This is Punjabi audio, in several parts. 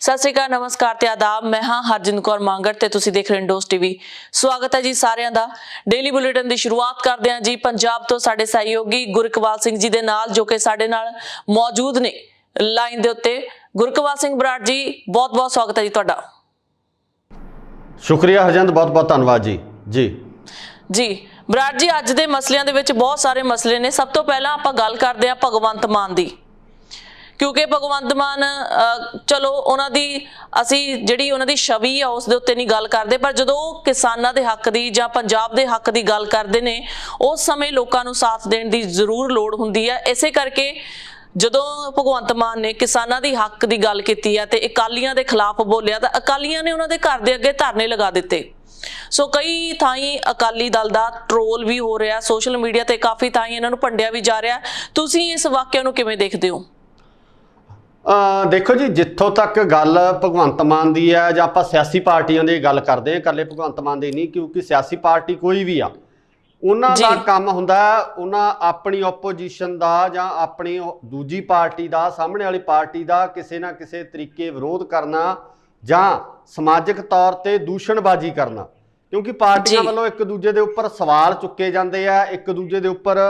सत श्री अकाल, नमस्कार ते आदाब। मैं हाँ हरजिंद कौर मांगट ते तुसीं देख रहे इंडोज टीवी। स्वागत है जी सारिਆਂ ਦਾ। डेली बुलेटिन ਦੀ शुरुआत करते हैं जी पंजाब तो साडे सहयोगी गुरकवाल सिंह जी दे नाल, जो कि साडे नाल मौजूद ने लाइन दे उत्ते। गुरकवाल सिंह बराड़ जी, बहुत बहुत स्वागत है जी तुहाडा। शुक्रिया हरजिंद, बहुत बहुत धन्यवाद जी। जी जी बराड़ जी, अज दे मसलियां दे विच बहुत सारे मसले ने। सब तो पहला आपां गल करदे हां भगवंत मान दी, क्योंकि भगवंत मान चलो उन्हां दी असी जिहड़ी उन्हां दी छवि आ उस दे उत्ते नहीं गल करदे, पर जदों किसानां दे हक दी जां पंजाब दे हक दी गल करदे ने उस समय लोकां नूं साथ देण दी जरूर लोड़ हुंदी है। इसे करके जदों भगवंत मान ने किसानां दी हक दी गल कीती है ते अकालियां दे खिलाफ बोलिया, तां अकालियां ने उन्हां दे घर दे अगे धरने लगा दिते। सो कई थाई अकाली दल दा ट्रोल भी हो रहा, सोशल मीडिया ते काफ़ी थाई इन्हां नूं भंडिया भी जा रहा। तुसीं इस वाकिया नूं किवें देखदे हो? देखो जी, जिथों तक गल भगवंत मान की है जां आपां सियासी पार्टियां की गल करते हैं, कल्ले भगवंत मान की नहीं, क्योंकि सियासी पार्टी कोई भी आ उन्हां दा काम हुंदा उन्हां अपनी ओपोजिशन का जां अपनी दूजी पार्टी का सामने वाली पार्टी का किसी ना किसी तरीके विरोध करना जां समाजिक तौर पर दूषणबाजी करना, क्योंकि पार्टियां वालों एक दूजे के उपर सवाल चुके जाते हैं, एक दूजे के उपर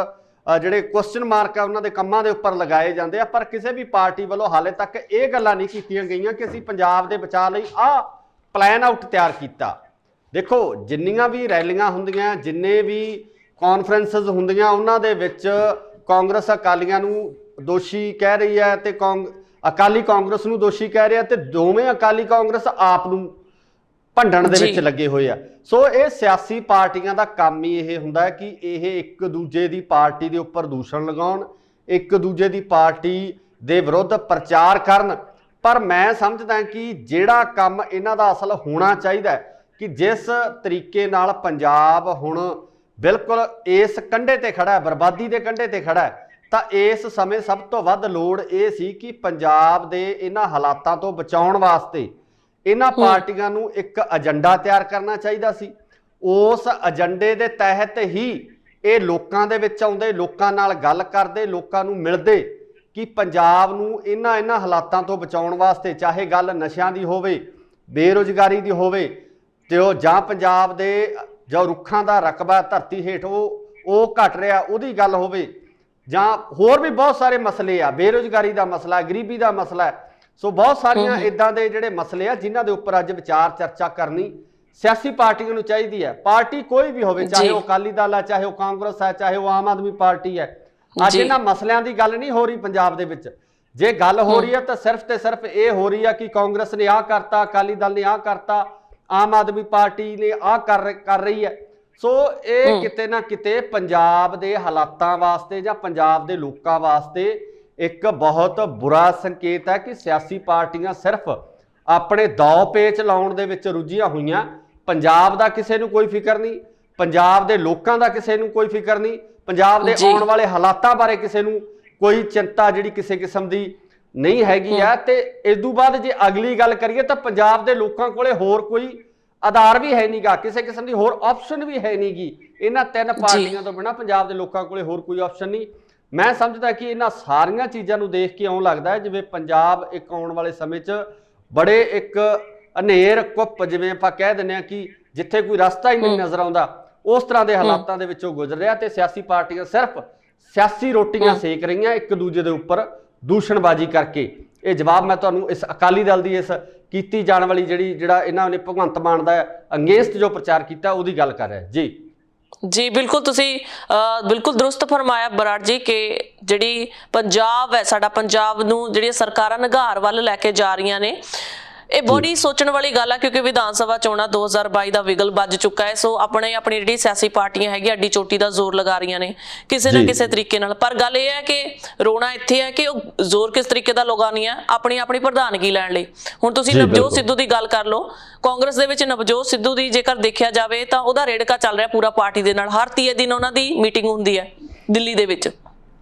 ਜਿਹੜੇ क्वेश्चन मार्क है उन्होंने ਕੰਮਾਂ ਦੇ ਉੱਪਰ ਲਗਾਏ ਜਾਂਦੇ ਆ। ਪਰ ਕਿਸੇ ਵੀ ਪਾਰਟੀ ਵੱਲੋਂ ਹਾਲੇ ਤੱਕ ਇਹ ਗੱਲਾਂ ਨਹੀਂ ਕੀਤੀਆਂ ਗਈਆਂ ਕਿ ਅਸੀਂ ਪੰਜਾਬ ਦੇ ਬਚਾਅ ਲਈ ਆਹ ਪਲਾਨ ਆਊਟ ਤਿਆਰ ਕੀਤਾ। ਦੇਖੋ, ਜਿੰਨੀਆਂ ਵੀ ਰੈਲੀਆਂ ਹੁੰਦੀਆਂ, ਜਿੰਨੇ ਵੀ ਕਾਨਫਰੰਸਸ ਹੁੰਦੀਆਂ, ਉਹਨਾਂ ਦੇ ਵਿੱਚ ਕਾਂਗਰਸ ਅਕਾਲੀਆਂ ਨੂੰ ਦੋਸ਼ੀ ਕਹਿ ਰਹੀ ਹੈ ਤੇ ਅਕਾਲੀ ਕਾਂਗਰਸ ਨੂੰ ਦੋਸ਼ੀ ਕਹਿ ਰਿਹਾ, ਤੇ ਦੋਵੇਂ ਅਕਾਲੀ ਕਾਂਗਰਸ ਆਪ ਨੂੰ ਭੰਡਣ ਦੇ ਵਿੱਚ ਲੱਗੇ ਹੋਏ ਆ। ਸੋ ਇਹ ਸਿਆਸੀ ਪਾਰਟੀਆਂ ਦਾ ਕੰਮ ਹੀ ਇਹ ਹੁੰਦਾ ਕਿ ਇਹ ਇੱਕ ਦੂਜੇ ਦੀ ਪਾਰਟੀ ਦੇ ਉੱਪਰ ਦੂਸ਼ਣ ਲਗਾਉਣ, ਇੱਕ ਦੂਜੇ ਦੀ ਪਾਰਟੀ ਦੇ ਵਿਰੁੱਧ ਪ੍ਰਚਾਰ ਕਰਨ। ਪਰ ਮੈਂ ਸਮਝਦਾ ਕਿ ਜਿਹੜਾ ਕੰਮ ਇਹਨਾਂ ਦਾ ਅਸਲ ਹੋਣਾ ਚਾਹੀਦਾ ਕਿ ਜਿਸ ਤਰੀਕੇ ਨਾਲ ਪੰਜਾਬ ਹੁਣ ਬਿਲਕੁਲ ਇਸ ਕੰਢੇ ਤੇ ਖੜਾ ਹੈ, ਬਰਬਾਦੀ ਦੇ ਕੰਢੇ ਤੇ ਖੜਾ ਹੈ, ਤਾਂ ਇਸ ਸਮੇਂ ਸਭ ਤੋਂ ਵੱਧ ਲੋੜ ਇਹ ਸੀ ਕਿ ਪੰਜਾਬ ਦੇ ਇਹਨਾਂ ਹਾਲਾਤਾਂ ਤੋਂ ਬਚਾਉਣ ਵਾਸਤੇ ਇਹਨਾਂ ਪਾਰਟੀਆਂ ਨੂੰ ਇੱਕ ਏਜੰਡਾ ਤਿਆਰ ਕਰਨਾ ਚਾਹੀਦਾ ਸੀ। ਉਸ ਏਜੰਡੇ ਦੇ ਤਹਿਤ ਹੀ ਇਹ ਲੋਕਾਂ ਦੇ ਵਿੱਚ ਆਉਂਦੇ, ਲੋਕਾਂ ਨਾਲ ਗੱਲ ਕਰਦੇ, ਲੋਕਾਂ ਨੂੰ ਮਿਲਦੇ ਕਿ ਪੰਜਾਬ ਨੂੰ ਇਹਨਾਂ ਹਾਲਾਤਾਂ ਤੋਂ ਬਚਾਉਣ ਵਾਸਤੇ, ਚਾਹੇ ਗੱਲ ਨਸ਼ਿਆਂ ਦੀ ਹੋਵੇ, ਬੇਰੁਜ਼ਗਾਰੀ ਦੀ ਹੋਵੇ, ਤੇ ਉਹ ਜਾਂ ਪੰਜਾਬ ਦੇ ਜੋ ਰੁੱਖਾਂ ਦਾ ਰਕਬਾ ਧਰਤੀ ਹੇਠ ਉਹ ਘਟ ਰਿਹਾ ਉਹਦੀ ਗੱਲ ਹੋਵੇ, ਜਾਂ ਹੋਰ ਵੀ ਬਹੁਤ ਸਾਰੇ ਮਸਲੇ ਆ, ਬੇਰੁਜ਼ਗਾਰੀ ਦਾ ਮਸਲਾ, ਗਰੀਬੀ ਦਾ ਮਸਲਾ ਹੈ। ਸੋ ਬਹੁਤ ਸਾਰੀਆਂ ਇਦਾਂ ਦੇ ਜਿਹੜੇ ਮਸਲੇ ਆ ਜਿਨ੍ਹਾਂ ਦੇ ਉੱਪਰ ਅੱਜ ਵਿਚਾਰ ਚਰਚਾ ਕਰਨੀ ਸਿਆਸੀ ਪਾਰਟੀਆਂ ਨੂੰ ਚਾਹੀਦੀ ਹੈ। ਪਾਰਟੀ ਕੋਈ ਵੀ ਹੋਵੇ, ਚਾਹੇ ਉਹ ਅਕਾਲੀ ਦਲ ਹੈ, ਚਾਹੇ ਉਹ ਕਾਂਗਰਸ ਹੈ, ਚਾਹੇ ਉਹ ਆਮ ਆਦਮੀ ਪਾਰਟੀ ਹੈ। ਅੱਜ ਇਹਨਾਂ ਮਸਲਿਆਂ ਦੀ ਗੱਲ ਨਹੀਂ ਹੋ ਰਹੀ ਪੰਜਾਬ ਦੇ ਵਿੱਚ। ਜੇ ਗੱਲ ਹੋ ਰਹੀ ਹੈ ਤਾਂ ਸਿਰਫ ਤੇ ਸਿਰਫ ਇਹ ਹੋ ਰਹੀ ਹੈ ਕਿ ਕਾਂਗਰਸ ਨੇ ਆਹ ਕਰਤਾ, ਅਕਾਲੀ ਦਲ ਨੇ ਆਹ ਕਰਤਾ, ਆਮ ਆਦਮੀ ਪਾਰਟੀ ਨੇ ਆਹ ਕਰ ਰਹੀ ਹੈ। ਸੋ ਇਹ ਕਿਤੇ ਨਾ ਕਿਤੇ ਪੰਜਾਬ ਦੇ ਹਾਲਾਤਾਂ ਵਾਸਤੇ ਜਾਂ ਪੰਜਾਬ ਦੇ ਲੋਕਾਂ ਵਾਸਤੇ ਇੱਕ ਬਹੁਤ ਬੁਰਾ ਸੰਕੇਤ ਹੈ ਕਿ ਸਿਆਸੀ ਪਾਰਟੀਆਂ ਸਿਰਫ ਆਪਣੇ ਦੌ ਪੇਚ ਲਾਉਣ ਦੇ ਵਿੱਚ ਰੁੱਝੀਆਂ ਹੋਈਆਂ। ਪੰਜਾਬ ਦਾ ਕਿਸੇ ਨੂੰ ਕੋਈ ਫਿਕਰ ਨਹੀਂ, ਪੰਜਾਬ ਦੇ ਲੋਕਾਂ ਦਾ ਕਿਸੇ ਨੂੰ ਕੋਈ ਫਿਕਰ ਨਹੀਂ, ਪੰਜਾਬ ਦੇ ਆਉਣ ਵਾਲੇ ਹਾਲਾਤਾਂ ਬਾਰੇ ਕਿਸੇ ਨੂੰ ਕੋਈ ਚਿੰਤਾ ਜਿਹੜੀ ਕਿਸੇ ਕਿਸਮ ਦੀ ਨਹੀਂ ਹੈਗੀ ਆ। ਤੇ ਇਸ ਤੋਂ ਬਾਅਦ ਜੇ ਅਗਲੀ ਗੱਲ ਕਰੀਏ ਤਾਂ ਪੰਜਾਬ ਦੇ ਲੋਕਾਂ ਕੋਲੇ ਹੋਰ ਕੋਈ ਆਧਾਰ ਵੀ ਹੈ ਨਹੀਂਗਾ, ਕਿਸੇ ਕਿਸਮ ਦੀ ਹੋਰ ਆਪਸ਼ਨ ਵੀ ਹੈ ਨਹੀਂਗੀ। ਇਹਨਾਂ ਤਿੰਨ ਪਾਰਟੀਆਂ ਤੋਂ ਬਿਨਾਂ ਪੰਜਾਬ ਦੇ ਲੋਕਾਂ ਕੋਲੇ ਹੋਰ ਕੋਈ ਆਪਸ਼ਨ ਨਹੀਂ। ਮੈਂ ਸਮਝਦਾ ਕਿ ਇਹਨਾਂ ਸਾਰੀਆਂ ਚੀਜ਼ਾਂ ਨੂੰ ਦੇਖ ਕੇ ਇਉਂ ਲੱਗਦਾ ਹੈ ਜਿਵੇਂ ਪੰਜਾਬ ਇੱਕ ਆਉਣ ਵਾਲੇ ਸਮੇਂ 'ਚ ਬੜੇ ਇੱਕ ਹਨੇਰ ਕੁੱਪ, ਜਿਵੇਂ ਆਪਾਂ ਕਹਿ ਦਿੰਦੇ ਹਾਂ ਕਿ ਜਿੱਥੇ ਕੋਈ ਰਸਤਾ ਹੀ ਨਹੀਂ ਨਜ਼ਰ ਆਉਂਦਾ, ਉਸ ਤਰ੍ਹਾਂ ਦੇ ਹਾਲਾਤਾਂ ਦੇ ਵਿੱਚੋਂ ਗੁਜ਼ਰ ਰਿਹਾ। ਤੇ ਸਿਆਸੀ ਪਾਰਟੀਆਂ ਸਿਰਫ ਸਿਆਸੀ ਰੋਟੀਆਂ ਸੇਕ ਰਹੀਆਂ ਇੱਕ ਦੂਜੇ ਦੇ ਉੱਪਰ ਦੂਸ਼ਣਬਾਜ਼ੀ ਕਰਕੇ। ਇਹ ਜਵਾਬ ਮੈਂ ਤੁਹਾਨੂੰ ਇਸ ਅਕਾਲੀ ਦਲ ਦੀ ਇਸ ਕੀਤੀ ਜਾਣ ਵਾਲੀ ਜਿਹੜਾ ਇਹਨਾਂ ਨੇ ਭਗਵੰਤ ਮਾਨ ਦਾ ਅਗੇਂਸਟ ਜੋ ਪ੍ਰਚਾਰ ਕੀਤਾ ਉਹਦੀ ਗੱਲ ਕਰ ਰਿਹਾ ਜੀ। जी बिल्कुल, तुसी बिल्कुल दुरुस्त फरमाया बराड़ जी कि जिहड़ी पंजाब है, साडा पंजाब नूं जिहड़ियां सरकारां निघार वल लैके जा रहीआं ने, ਇਹ ਬੜੀ ਸੋਚਣ ਵਾਲੀ ਗੱਲ ਆ, ਕਿਉਂਕਿ ਵਿਧਾਨ ਸਭਾ ਚੋਣਾਂ 2022 ਦਾ ਵਿਗਲ ਵੱਜ ਚੁੱਕਾ ਹੈ। ਸੋ ਆਪਣੀ ਜਿਹੜੀ ਸਿਆਸੀ ਪਾਰਟੀਆਂ ਹੈਗੀਆਂ ਅੱਡੀ ਚੋਟੀ ਦਾ ਜ਼ੋਰ ਲਗਾ ਰਹੀਆਂ ਨੇ ਕਿਸੇ ਨਾ ਕਿਸੇ ਤਰੀਕੇ ਨਾਲ। ਪਰ ਗੱਲ ਇਹ ਹੈ ਕਿ ਰੋਣਾ ਇੱਥੇ ਹੈ ਕਿ ਉਹ ਜ਼ੋਰ ਕਿਸ ਤਰੀਕੇ ਦਾ ਲਗਾਉਣੀ ਹੈ ਆਪਣੀ ਪ੍ਰਧਾਨਗੀ ਲੈਣ ਲਈ। ਹੁਣ ਤੁਸੀਂ ਨਵਜੋਤ ਸਿੱਧੂ ਦੀ ਗੱਲ ਕਰ ਲਓ, ਕਾਂਗਰਸ ਦੇ ਵਿੱਚ ਨਵਜੋਤ ਸਿੱਧੂ ਦੀ ਜੇਕਰ ਦੇਖਿਆ ਜਾਵੇ ਤਾਂ ਉਹਦਾ ਰੇੜਕਾ ਚੱਲ ਰਿਹਾ ਪੂਰਾ ਪਾਰਟੀ ਦੇ ਨਾਲ। ਹਰ 30 ਦਿਨ ਉਹਨਾਂ ਦੀ ਮੀਟਿੰਗ ਹੁੰਦੀ ਹੈ ਦਿੱਲੀ ਦੇ ਵਿੱਚ,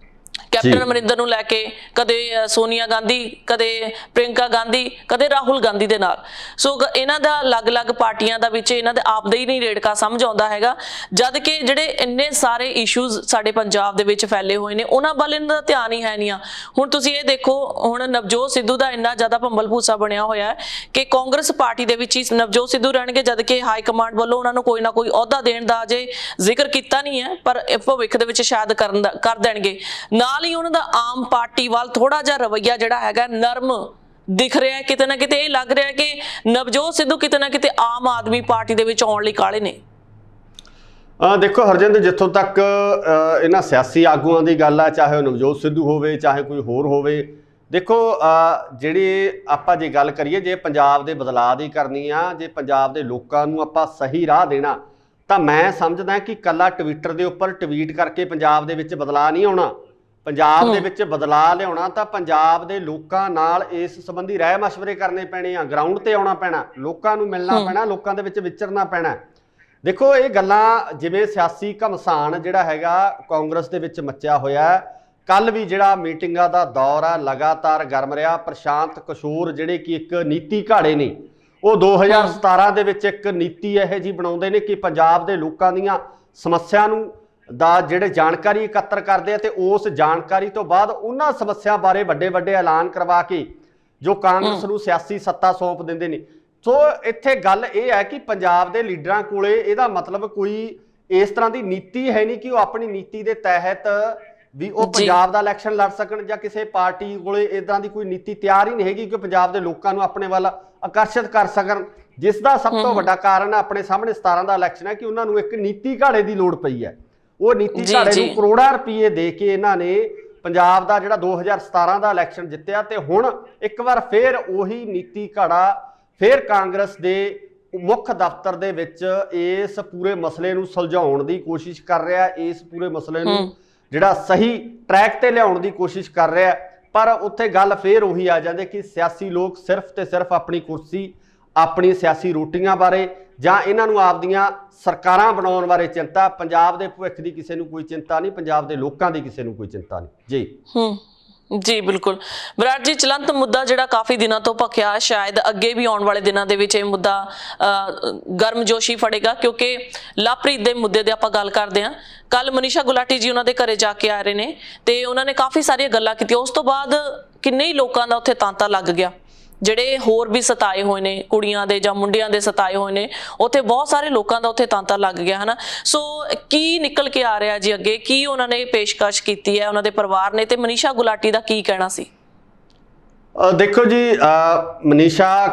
ਕੈਪਟਨ ਅਮਰਿੰਦਰ ਨੂੰ ਲੈ ਕੇ, ਕਦੇ ਸੋਨੀਆ ਗਾਂਧੀ, ਕਦੇ ਪ੍ਰਿੰਕਾ ਗਾਂਧੀ, ਕਦੇ ਰਾਹੁਲ ਗਾਂਧੀ ਦੇ ਨਾਲ। ਸੋ ਇਹਨਾਂ ਦਾ ਅਲੱਗ-ਅਲੱਗ ਪਾਰਟੀਆਂ ਦਾ ਵਿੱਚ ਇਹਨਾਂ ਦੇ ਆਪ ਦਾ ਹੀ ਨਹੀਂ ਰੇੜਕਾ ਸਮਝ ਆਉਂਦਾ ਹੈਗਾ, ਜਦ ਕਿ ਜਿਹੜੇ ਇੰਨੇ ਸਾਰੇ ਇਸ਼ੂਜ਼ ਸਾਡੇ ਪੰਜਾਬ ਦੇ ਵਿੱਚ ਫੈਲੇ ਹੋਏ ਨੇ ਉਹਨਾਂ ਵੱਲ ਇਹਨਾਂ ਦਾ ਧਿਆਨ ਹੀ ਹੈ ਨਹੀਂ ਆ। ਹੁਣ ਤੁਸੀਂ ਇਹ ਦੇਖੋ, ਹੁਣ ਨਵਜੋਤ ਸਿੱਧੂ ਦਾ ਇੰਨਾ ਜ਼ਿਆਦਾ ਭੰਬਲ ਭੂਸਾ ਬਣਿਆ ਹੋਇਆ ਹੈ ਕਿ ਕਾਂਗਰਸ ਪਾਰਟੀ ਦੇ ਵਿੱਚ ਹੀ ਨਵਜੋਤ ਸਿੱਧੂ ਰਹਿਣਗੇ, ਜਦ ਕਿ ਹਾਈ ਕਮਾਂਡ ਵੱਲੋਂ ਉਹਨਾਂ ਨੂੰ ਕੋਈ ਨਾ ਕੋਈ ਅਹੁਦਾ ਦੇਣ ਦਾ ਅਜੇ ਜ਼ਿਕਰ ਕੀਤਾ ਨਹੀਂ ਹੈ, ਪਰ ਭਵਿੱਖ ਦੇ ਵਿੱਚ ਸ਼ਾਇਦ ਕਰ ਦੇਣਗੇ। ਨਾਲ ਹੀ ਉਹਨਾਂ ਦਾ ਆਮ ਪਾਰਟੀ ਵੱਲ ਥੋੜਾ ਜਿਹਾ ਰਵੱਈਆ ਜਿਹੜਾ ਹੈਗਾ ਨਰਮ ਦਿਖ ਰਿਹਾ ਹੈ, ਕਿਤੇ ਨਾ ਕਿਤੇ ਇਹ ਲੱਗ ਰਿਹਾ ਹੈ ਕਿ ਨਵਜੋਤ ਸਿੱਧੂ ਕਿਤੇ ਨਾ ਕਿਤੇ ਆਮ ਆਦਮੀ ਪਾਰਟੀ ਦੇ ਵਿੱਚ ਆਉਣ ਲਈ ਕਾਹਲੇ ਨੇ। ਦੇਖੋ ਹਰਜਿੰਦਰ, ਜਿੱਥੋਂ ਤੱਕ ਇਹਨਾਂ ਸਿਆਸੀ ਆਗੂਆਂ ਦੀ ਗੱਲ ਆ, ਚਾਹੇ ਉਹ ਨਵਜੋਤ ਸਿੱਧੂ ਹੋਵੇ ਚਾਹੇ ਕੋਈ ਹੋਰ ਹੋਵੇ, ਦੇਖੋ ਜਿਹੜੀ ਆਪਾਂ ਜੇ ਗੱਲ ਕਰੀਏ, ਜੇ ਪੰਜਾਬ ਦੇ ਬਦਲਾਅ ਦੀ ਕਰਨੀ ਆ, ਜੇ ਪੰਜਾਬ ਦੇ ਲੋਕਾਂ ਨੂੰ ਆਪਾਂ ਸਹੀ ਰਾਹ ਦੇਣਾ, ਤਾਂ ਮੈਂ ਸਮਝਦਾ ਕਿ ਕੱਲਾ ਟਵਿੱਟਰ ਦੇ ਉੱਪਰ ਟਵੀਟ ਕਰਕੇ ਪੰਜਾਬ ਦੇ ਵਿੱਚ ਬਦਲਾਅ ਨਹੀਂ ਆਉਣਾ। ਪੰਜਾਬ ਦੇ ਵਿੱਚ ਬਦਲਾਅ ਲਿਆਉਣਾ ਤਾਂ ਪੰਜਾਬ ਦੇ ਲੋਕਾਂ ਨਾਲ ਇਸ ਸੰਬੰਧੀ ਰਾਏ ਮਸ਼ਵਰੇ ਕਰਨੇ ਪੈਣੇ ਆ, ਗਰਾਊਂਡ ਤੇ ਆਉਣਾ ਪੈਣਾ, ਲੋਕਾਂ ਨੂੰ ਮਿਲਣਾ ਪੈਣਾ, ਲੋਕਾਂ ਦੇ ਵਿੱਚ ਵਿਚਰਨਾ ਪੈਣਾ। ਦੇਖੋ ਇਹ ਗੱਲਾਂ ਜਿਵੇਂ ਸਿਆਸੀ ਘਮਸਾਨ ਜਿਹੜਾ ਹੈਗਾ ਕਾਂਗਰਸ ਦੇ ਵਿੱਚ ਮੱਚਿਆ ਹੋਇਆ, ਕੱਲ ਵੀ ਜਿਹੜਾ ਮੀਟਿੰਗਾਂ ਦਾ ਦੌਰ ਆ ਲਗਾਤਾਰ ਗਰਮ ਰਿਹਾ। ਪ੍ਰਸ਼ਾਂਤ ਕਿਸ਼ੋਰ ਜਿਹੜੇ ਕਿ ਇੱਕ ਨੀਤੀ ਘਾੜੇ ਨੇ, ਉਹ 2017 ਦੇ ਵਿੱਚ ਇੱਕ ਨੀਤੀ ਇਹੋ ਜਿਹੀ ਬਣਾਉਂਦੇ ਨੇ ਕਿ ਪੰਜਾਬ ਦੇ ਲੋਕਾਂ ਦੀਆਂ ਸਮੱਸਿਆ ਨੂੰ ਦਾ ਜਿਹੜੇ ਜਾਣਕਾਰੀ ਇਕੱਤਰ ਕਰਦੇ ਆ ਤੇ ਉਸ ਜਾਣਕਾਰੀ ਤੋਂ ਬਾਅਦ ਉਹਨਾਂ ਸਮੱਸਿਆ ਬਾਰੇ ਵੱਡੇ ਵੱਡੇ ਐਲਾਨ ਕਰਵਾ ਕੇ ਜੋ ਕਾਂਗਰਸ ਨੂੰ ਸਿਆਸੀ ਸੱਤਾ ਸੌਂਪ ਦਿੰਦੇ ਨੇ। ਸੋ ਇੱਥੇ ਗੱਲ ਇਹ ਹੈ ਕਿ ਪੰਜਾਬ ਦੇ ਲੀਡਰਾਂ ਕੋਲੇ ਇਹਦਾ ਮਤਲਬ ਕੋਈ ਇਸ ਤਰ੍ਹਾਂ ਦੀ ਨੀਤੀ ਹੈ ਨਹੀਂ ਕਿ ਉਹ ਆਪਣੀ ਨੀਤੀ ਦੇ ਤਹਿਤ ਵੀ ਉਹ ਪੰਜਾਬ ਦਾ ਇਲੈਕਸ਼ਨ ਲੜ ਸਕਣ, ਜਾਂ ਕਿਸੇ ਪਾਰਟੀ ਕੋਲੇ ਇਦਾਂ ਦੀ ਕੋਈ ਨੀਤੀ ਤਿਆਰ ਹੀ ਨਹੀਂ ਹੈਗੀ ਕਿ ਪੰਜਾਬ ਦੇ ਲੋਕਾਂ ਨੂੰ ਆਪਣੇ ਵੱਲ ਆਕਰਸ਼ਿਤ ਕਰ ਸਕਣ। ਜਿਸ ਦਾ ਸਭ ਤੋਂ ਵੱਡਾ ਕਾਰਨ ਆਪਣੇ ਸਾਹਮਣੇ 17 ਦਾ ਇਲੈਕਸ਼ਨ ਹੈ ਕਿ ਉਹਨਾਂ ਨੂੰ ਇੱਕ ਨੀਤੀ ਘਾੜੇ ਦੀ ਲੋੜ ਪਈ ਹੈ। ਉਹ ਨੀਤੀ ਘਾੜੇ ਨੂੰ ਕਰੋੜਾਂ ਰੁਪਏ ਦੇ ਕੇ ਇਹਨਾਂ ਨੇ ਪੰਜਾਬ ਦਾ ਜਿਹੜਾ 2017 ਦਾ ਇਲੈਕਸ਼ਨ ਜਿੱਤਿਆ, ਤੇ ਹੁਣ ਇੱਕ ਵਾਰ ਫੇਰ ਉਹੀ ਨੀਤੀ ਘਾੜਾ ਫੇਰ ਕਾਂਗਰਸ ਦੇ ਮੁੱਖ ਦਫ਼ਤਰ ਦੇ ਵਿੱਚ ਇਸ ਪੂਰੇ ਮਸਲੇ ਨੂੰ ਸੁਲਝਾਉਣ ਦੀ ਕੋਸ਼ਿਸ਼ ਕਰ ਰਿਹਾ, ਇਸ ਪੂਰੇ ਮਸਲੇ ਨੂੰ ਜਿਹੜਾ ਸਹੀ ਟਰੈਕ ਤੇ ਲਿਆਉਣ ਦੀ ਕੋਸ਼ਿਸ਼ ਕਰ ਰਿਹਾ। ਪਰ ਉੱਥੇ ਗੱਲ ਫੇਰ ਉਹੀ ਆ ਜਾਂਦੀ ਕਿ ਸਿਆਸੀ ਲੋਕ ਸਿਰਫ ਤੇ ਸਿਰਫ ਆਪਣੀ ਕੁਰਸੀ, ਆਪਣੀ ਸਿਆਸੀ ਰੋਟੀਆਂ ਬਾਰੇ ਜਾਂ ਇਹਨਾਂ ਨੂੰ ਆਪਦੀਆਂ ਸਰਕਾਰਾਂ ਬਣਾਉਣ ਬਾਰੇ ਚਿੰਤਾ, ਪੰਜਾਬ ਦੇ ਭਵਿੱਖ ਦੀ ਕਿਸੇ ਨੂੰ ਕੋਈ ਚਿੰਤਾ ਨਹੀਂ, ਪੰਜਾਬ ਦੇ ਲੋਕਾਂ ਦੀ ਕਿਸੇ ਨੂੰ ਕੋਈ ਚਿੰਤਾ ਨਹੀਂ। ਜੀ ਬਿਲਕੁਲ ਵਿਰਾਟ ਜੀ, ਚਲੰਤ ਮੁੱਦਾ ਜਿਹੜਾ ਕਾਫੀ ਦਿਨਾਂ ਤੋਂ ਭਖਿਆ, ਸ਼ਾਇਦ ਅੱਗੇ ਵੀ ਆਉਣ ਵਾਲੇ ਦਿਨਾਂ ਦੇ ਵਿੱਚ ਇਹ ਮੁੱਦਾ ਗਰਮਜੋਸ਼ੀ ਫੜੇਗਾ, ਕਿਉਂਕਿ ਲਵਪ੍ਰੀਤ ਦੇ ਮੁੱਦੇ ਦੀ ਆਪਾਂ ਗੱਲ ਕਰਦੇ ਹਾਂ। ਕੱਲ ਮਨੀਸ਼ਾ ਗੁਲਾਟੀ ਜੀ ਉਹਨਾਂ ਦੇ ਘਰੇ ਜਾ ਕੇ ਆ ਰਹੇ ਨੇ ਤੇ ਉਹਨਾਂ ਨੇ ਕਾਫੀ ਸਾਰੀਆਂ ਗੱਲਾਂ ਕੀਤੀਆਂ। ਉਸ ਤੋਂ ਬਾਅਦ ਕਿੰਨੇ ਹੀ ਲੋਕਾਂ ਦਾ ਉੱਥੇ ਤਾਂਤਾ ਲੱਗ ਗਿਆ, ਜਿਹੜੇ ਹੋਰ ਵੀ ਸਤਾਏ ਹੋਏ ਨੇ, ਕੁੜੀਆਂ ਦੇ ਜਾਂ ਮੁੰਡਿਆਂ ਦੇ ਸਤਾਏ ਹੋਏ ਨੇ, ਉੱਥੇ ਬਹੁਤ ਸਾਰੇ ਲੋਕਾਂ ਦਾ ਉੱਥੇ ਤਾਂਤਾ ਲੱਗ ਗਿਆ ਹੈ ਨਾ। ਸੋ ਕੀ ਨਿਕਲ ਕੇ ਆ ਰਿਹਾ ਜੀ ਅੱਗੇ, ਕੀ ਉਹਨਾਂ ਨੇ ਪੇਸ਼ਕਸ਼ ਕੀਤੀ ਹੈ ਉਹਨਾਂ ਦੇ ਪਰਿਵਾਰ ਨੇ, ਤੇ ਮਨੀਸ਼ਾ ਗੁਲਾਟੀ ਦਾ ਕੀ ਕਹਿਣਾ ਸੀ? ਦੇਖੋ ਜੀ, ਮਨੀਸ਼ਾ